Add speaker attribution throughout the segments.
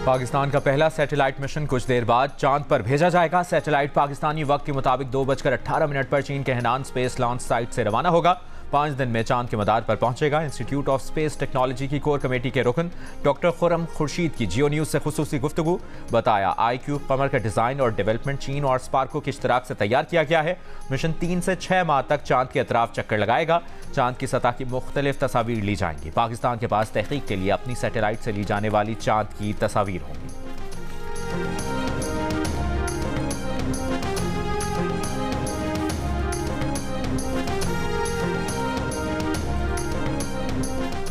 Speaker 1: पाकिस्तान का पहला satellite mission कुछ देर बाद चांद पर भेजा जाएगा। सैटेलाइट पाकिस्तानी वक्त के मुताबिक 2:18 पर चीन के हेनान स्पेस लॉन्च साइट से रवाना होगा। 5 दिन में चांद के मदार पर पहुंचेगा। इंस्टीट्यूट ऑफ स्पेस टेक्नोलॉजी की कोर कमेटी के रुकन डॉक्टर खुर्रम खुर्शीद की जियो न्यूज से खुसूसी गुफ्तगू। बताया IQ कमर का डिजाइन और डेवलपमेंट चीन और स्पार्को के इश्तराक से तैयार किया गया है। मिशन 3 से 6 माह तक चांद के अतराफ चक्कर लगाएगा। चांद की सतह की मुख्तलिफ तस्वीर ली जाएंगी। पाकिस्तान के पास तहकीक के लिए अपनी सैटेलाइट से ली जाने वाली चांद की तस्वीर होंगी।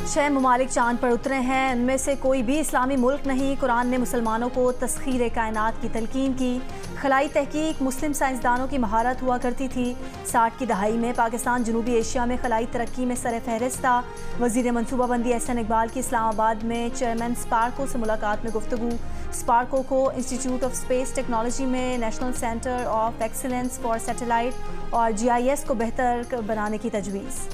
Speaker 2: छह ममालिक चांद पर उतरे हैं। इनमें से कोई भी इस्लामी मुल्क नहीं। कुरान ने मुसलमानों को तस्खीर कायनात की तलकीन की। खलाई तहकीक मुस्लिम साइंसदानों की महारत हुआ करती थी। 60 की दहाई में पाकिस्तान जनूबी एशिया में खलाई तरक्की में सर फहरिस्त था। वजीर मनसूबाबंदी एहसन इकबाल की इस्लामाबाद में चेयरमैन स्पार्को से मुलाकात में गुफ्तगू। स्पार्को को इंस्टीट्यूट ऑफ स्पेस टेक्नोलॉजी में national centre of excellence for satellite और GIS को बेहतर बनाने की तजवीज़।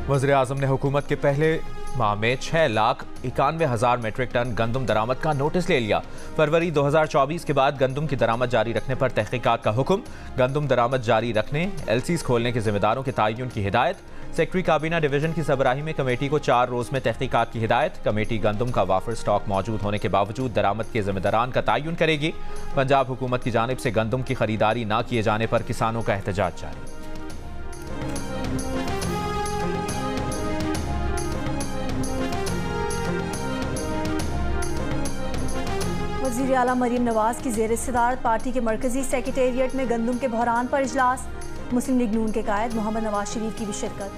Speaker 1: वज़ीर आज़म ने हुकूमत के पहले माह में 6,91,000 मेट्रिक टन गंदम दरामद का नोटिस ले लिया। फरवरी 2024 के बाद गंदम की दरामद जारी रखने पर तहकीकात का हुक्म। गंदम दरामद जारी रखने, LCs खोलने के जिम्मेदारों के तयन की हिदायत। सेक्रेटरी काबीना डिवीजन की सरबराही में कमेटी को 4 रोज में तहकीकात की हिदायत। कमेटी गंदम का वाफर स्टॉक मौजूद होने के बावजूद दरामद के जिम्मेदारान का तयन करेगी। पंजाब हुकूमत की जानिब से गंदम की खरीदारी न किए जाने पर किसानों का एहतजाज जारी।
Speaker 2: वज़ीर आला मरीम नवाज की ज़ेर सदारत पार्टी के मरकजी सेक्रेटेरिएट में गंदम के बहरान पर इजलास। मुस्लिम लीग नून के कायद मोहम्मद नवाज शरीफ की भी शिरकत।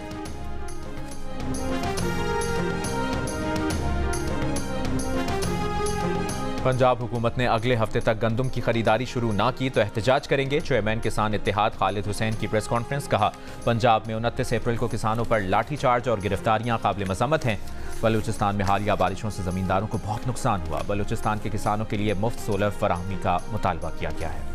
Speaker 1: पंजाब हुकूमत ने अगले हफ्ते तक गंदम की खरीदारी शुरू ना की तो एहतजाज करेंगे। चेयरमैन किसान इत्तेहाद खालिद हुसैन की प्रेस कॉन्फ्रेंस। कहा, पंजाब में 29 अप्रैल को किसानों पर लाठी चार्ज और गिरफ्तारियां काबिल मज़म्मत हैं। बलूचिस्तान में हालिया बारिशों से ज़मींदारों को बहुत नुकसान हुआ। बलूचिस्तान के किसानों के लिए मुफ्त सोलर फराहमी का मुतालबा किया गया है।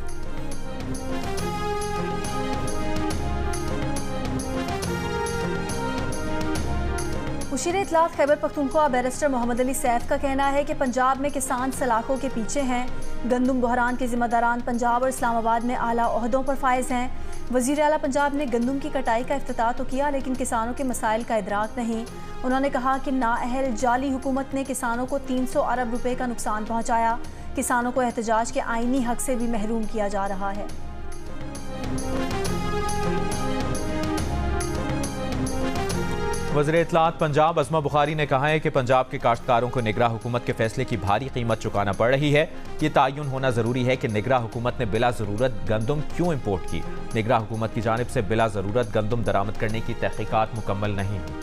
Speaker 2: मुशीर इत्तलात खैबर पख्तूनख्वा बैरिस्टर मोहम्मद अली सैफ का कहना है कि पंजाब में किसान सलाखों के पीछे हैं। गंदम बहरान के जिम्मेदारान पंजाब और इस्लामाबाद में आला ओहदों पर फायज हैं। वज़ीर आला पंजाब ने गंदम की कटाई का इफ्तिताह तो किया, लेकिन किसानों के मसाइल का इदराक नहीं। उन्होंने कहा कि नाअहल जाली हुकूमत ने किसानों को 300 अरब रुपए का नुकसान पहुँचाया। किसानों को एहतजाज के आईनी हक से भी महरूम किया जा रहा है।
Speaker 1: वज़ीर इत्तलात पंजाब अज़मा बुखारी ने कहा है कि पंजाब के काश्तकारों को निगरान हुकूमत के फैसले की भारी कीमत चुकाना पड़ रही है। ये तयन होना ज़रूरी है कि निगरान हुकूमत ने बिला ज़रूरत गंदम क्यों इम्पोर्ट की। निगरान हुकूमत की जानिब से बिला ज़रूरत गंदम दरामद करने की तहकीकात मुकम्मल नहीं हुई।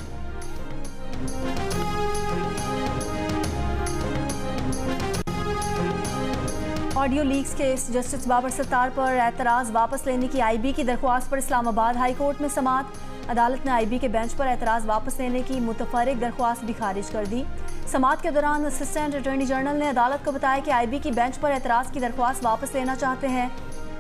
Speaker 2: Audio leaks case justice Babar Sattar पर एतराज़ वापस लेने की IB की दरख्वास्त पर इस्लामाबाद हाई कोर्ट में समाअत। अदालत ने IB के बेंच पर एतराज़ वापस लेने की मुतफर्रिक दरख्वास्त भी खारिज कर दी। समाअत के दौरान असिस्टेंट अटॉर्नी जनरल ने अदालत को बताया कि IB की बेंच पर एतराज़ की दरख्वास्त वापस लेना चाहते हैं।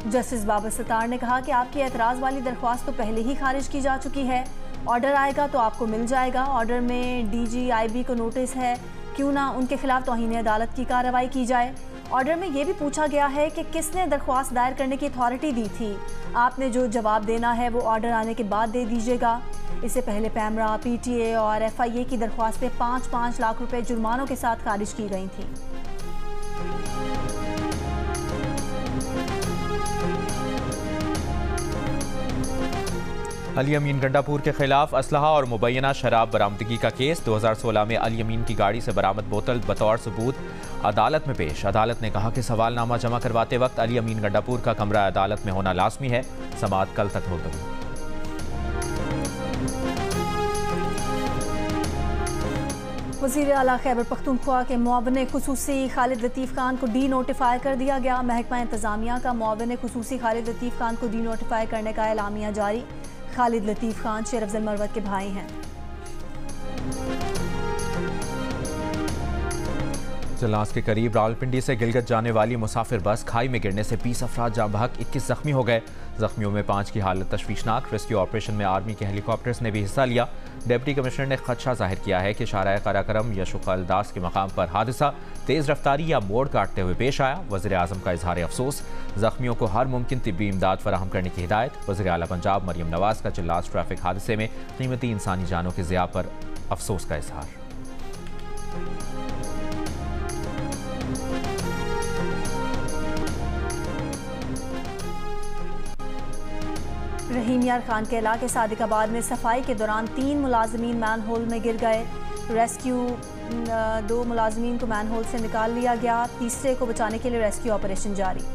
Speaker 2: जस्टिस बाबर सत्तार ने कहा कि आपकी एतराज़ वाली दरख्वास्त तो पहले ही खारिज की जा चुकी है। ऑर्डर आएगा तो आपको मिल जाएगा। ऑर्डर में DG IB को नोटिस है, क्यों ना उनके खिलाफ तौहीन अदालत की कार्रवाई की जाए। ऑर्डर में यह भी पूछा गया है कि किसने दरख्वास्त दायर करने की अथॉरिटी दी थी। आपने जो जवाब देना है वो ऑर्डर आने के बाद दे दीजिएगा। इससे पहले पैमरा, PTA और FIA की दरख्वास्तें 5-5 लाख रुपए जुर्मानों के साथ खारिज की गई थीं।
Speaker 1: अली अमीन गंडापुर के खिलाफ असलहा और मुबैना शराब बरामदगी का केस। 2016 में अली अमीन की गाड़ी से बरामद बोतल बतौर सबूत अदालत में पेश। अदालत ने कहा कि सवालनामा जमा करवाते वक्त अली अमीन गंडापुर का कमरा अदालत में होना लाजमी है। समाअत कल तक मुलतवी।
Speaker 2: वज़ीर आला खैबर पख्तूनख्वा के मुआविन खुसूसी खालिद लतीफ़ खान को डी नोटिफाई कर दिया गया। महकमा इंतज़ामिया का मुआविन खुसूसी खालिद लतीफ़ खान को डी नोटिफाई करने का एलामिया जारी। खालिद लतीफ़ खान शेर अफजल मरवत के भाई हैं।
Speaker 1: जलास के करीब रावलपिंडी से गिलगित जाने वाली मुसाफिर बस खाई में गिरने से 20 अफराद जाँ बहक, 21 जख्मी हो गए। जख्मियों में 5 की हालत तशवीशनाक। रेस्क्यू ऑपरेशन में आर्मी के हेलीकॉप्टर्स ने भी हिस्सा लिया। डिप्टी कमिश्नर ने खदशा जाहिर किया है कि शाहराह कराकरम यशुकल दास के मकाम पर हादसा तेज़ रफ्तारी या मोड़ काटते हुए पेश आया। वज़ीर आज़म का इजहार अफसोस। जख्मियों को हर मुमकिन तिब्बी इमदाद फराहम करने की हिदायत। वज़ीर आला पंजाब मरियम नवाज का जलास ट्रैफिक हादसे में कीमती इंसानी जानों के ज़िया पर अफसोस का इजहार।
Speaker 2: रहीम यार खान के इलाके सादिकाबाद में सफाई के दौरान 3 मुलाजमीन मैनहोल में गिर गए। रेस्क्यू 2 मुलाजमीन को मैनहोल से निकाल लिया गया। तीसरे को बचाने के लिए रेस्क्यू ऑपरेशन जारी।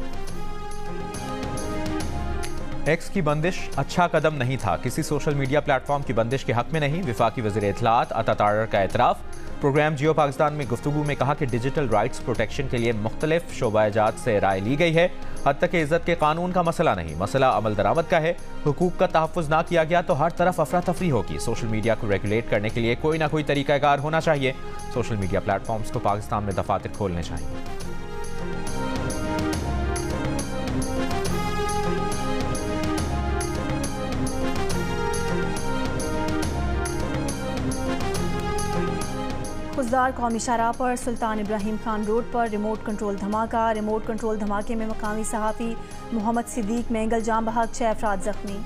Speaker 1: एक्स की बंदिश अच्छा कदम नहीं था, किसी सोशल मीडिया प्लेटफॉर्म की बंदिश के हक में नहीं। विफाकी वज़ीर इत्तलाआत अता तारर का एतराफ़। प्रोग्राम जियो पाकिस्तान में गुफ्तगू में कहा कि डिजिटल राइट्स प्रोटेक्शन के लिए मुख्तलिफ शोबाजात से राय ली गई है। हद तक इज़्ज़त के कानून का मसला नहीं, मसला अमल दरामद का है। हुकूक का तहफ़्फ़ुज़ ना किया गया तो हर तरफ अफरा तफरी होगी। सोशल मीडिया को रेगुलेट करने के लिए कोई ना कोई तरीक़ाकार होना चाहिए। सोशल मीडिया प्लेटफॉर्म्स को पाकिस्तान में दफातर खोलने चाहिए।
Speaker 2: खुजदार कौमी शाहराह पर सुल्तान इब्राहिम खान रोड पर रिमोट कंट्रोल धमाका। रिमोट कंट्रोल धमाके में मकामी सहाफ़ी मोहम्मद सिद्दीक मेंगल जाँ बहक, 6 अफराद जख्मी।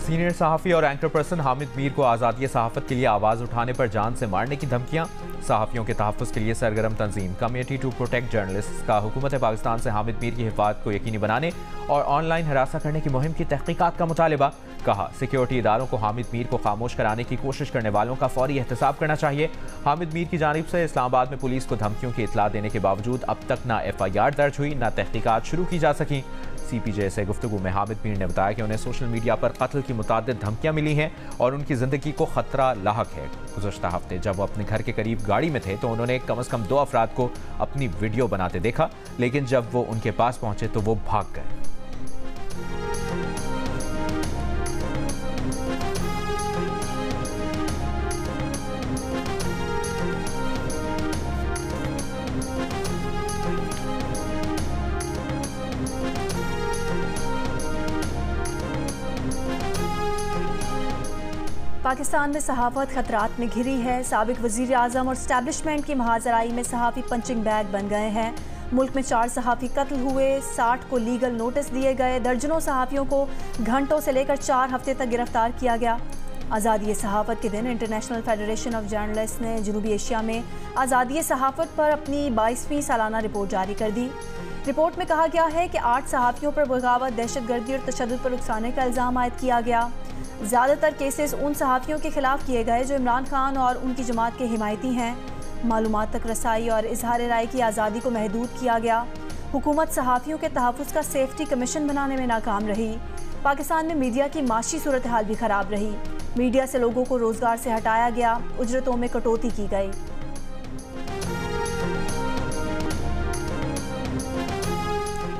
Speaker 1: सीनियर सहाफ़ी और एंकर पर्सन हामिद मीर को आज़ादी सहाफ़त के लिए आवाज़ उठाने पर जान से मारने की धमकियां। सहाफ़ियों के तहफ़्फ़ुज़ के लिए सरगर्म तंजीम कमेटी टू प्रोटेक्ट जर्नलिस्ट का हुकूमत पाकिस्तान से हामिद मीर की हिफाजत को यकीनी बनाने और ऑनलाइन हरासा करने की मुहिम की तहकीकात का मुतालबा। कहा, सिक्योरिटी इदारों को हामिद मीर को खामोश कराने की कोशिश करने वालों का फौरी एहतसाब करना चाहिए। हामिद मीर की जानिब से इस्लामाबाद में पुलिस को धमकियों की इतला देने के बावजूद अब तक ना FIR दर्ज हुई, ना तहकीकात शुरू की जा सकी। CPJ से गुफ्तगू में हामिद मीर ने बताया कि उन्हें सोशल मीडिया पर कत्ल की मुताद्दिद धमकियां मिली हैं और उनकी ज़िंदगी को ख़तरा लाहक है। गुज़श्ता हफ्ते जब वो अपने घर के करीब गाड़ी में थे तो उन्होंने कम से कम 2 अफराद को अपनी वीडियो बनाते देखा, लेकिन जब वो उनके पास पहुंचे तो वो भाग गए।
Speaker 2: पाकिस्तान में सहाफ़त खतरात में घिरी है। साबिक वज़ीर आज़म और स्टैब्लिशमेंट की महाजराई में सहाफ़ी पंचिंग बैग बन गए हैं। मुल्क में 4 सहाफ़ी कत्ल हुए, 60 को लीगल नोटिस दिए गए। दर्जनों सहाफ़ियों को घंटों से लेकर 4 हफ्ते तक गिरफ्तार किया गया। आज़ादी सहाफ़त के दिन इंटरनेशनल फेडरेशन ऑफ जर्नलिस्ट ने जनूबी एशिया में आज़ादी सहाफ़त पर अपनी 22वीं सालाना रिपोर्ट जारी कर दी। रिपोर्ट में कहा गया है कि 8 सहाफ़ियों पर बगावत, दहशतगर्दी और तशद्दुद पर उकसाने का इल्ज़ाम आयद किया गया। ज़्यादातर केसेस उन सहाफ़ियों के खिलाफ किए गए जो इमरान खान और उनकी जमात के हिमायती हैं। मालूमात तक रसाई और इजहार राय की आज़ादी को महदूद किया गया। हुकूमत सहाफ़ियों के तहफ़्फ़ुज़ का सेफ्टी कमीशन बनाने में नाकाम रही। पाकिस्तान में मीडिया की माशी सूरत हाल भी ख़राब रही। मीडिया से लोगों को रोज़गार से हटाया गया, उजरतों में कटौती की गई।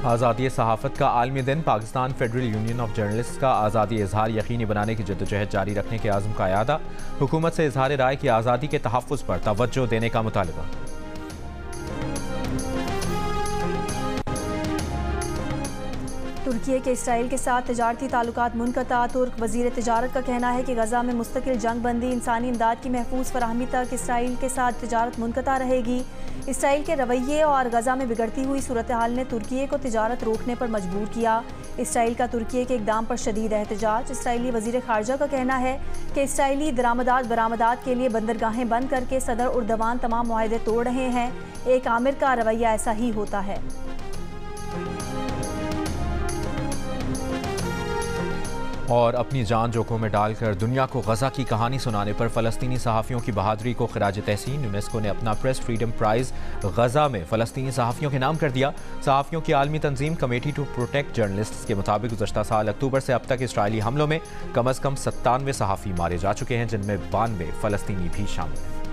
Speaker 1: आज़ादी सहाफ़त का आलमी दिन। Pakistan federal union of journalist का आज़ादी इजहार यकीनी बनाने की जद्दोजहद जारी रखने के आज़म का अयादा। हुकूमत से इजहार राय की आज़ादी के तहफ़्फ़ुज़ पर तवज्जो देने का मुतालबा।
Speaker 2: तुर्की के इसराइल के साथ तिजारती ताल्लुकात मुनक़ता। तुर्क वज़ीर तिजारत का कहना है कि गज़ा में मुस्तकिल जंग बंदी इंसानी इमदाद की महफूज फराहमी तक इसराइल के साथ तिजारत मुनक़ता रहेगी। इसराइल के रवैये और गज़ा में बिगड़ती हुई सूरत हाल ने तुर्की को तिजारत रोकने पर मजबूर किया। इसराइल का तुर्की के इक़दाम पर शदीद एहतजाज। इसराइली वज़ीर ख़ारजा का कहना है कि इसराइली दरामदात बरामदात के लिए बंदरगाहें बंद करके सदर उर्दवान तमाम मुआहदे तोड़ रहे हैं। एक आमिर का रवैया ऐसा ही होता है।
Speaker 1: और अपनी जान जोखों में डालकर दुनिया को गज़ा की कहानी सुनाने पर फ़लस्तीनी सहाफ़ियों की बहादुरी को खिराज तहसीन। यूनेस्को ने अपना प्रेस फ्रीडम प्राइज़ गज़ा में फ़लस्तीनी सहाफ़ियों के नाम कर दिया। सहाफ़ियों की आलमी तंजीम कमेटी टू प्रोटेक्ट जर्नलिस्ट्स के मुताबिक गुज़श्ता साल अक्टूबर से अब तक इसराइली हमलों में कम अज़ कम 97 सहाफ़ी मारे जा चुके हैं, जिनमें 92 फ़लस्तीनी भी शामिल हैं।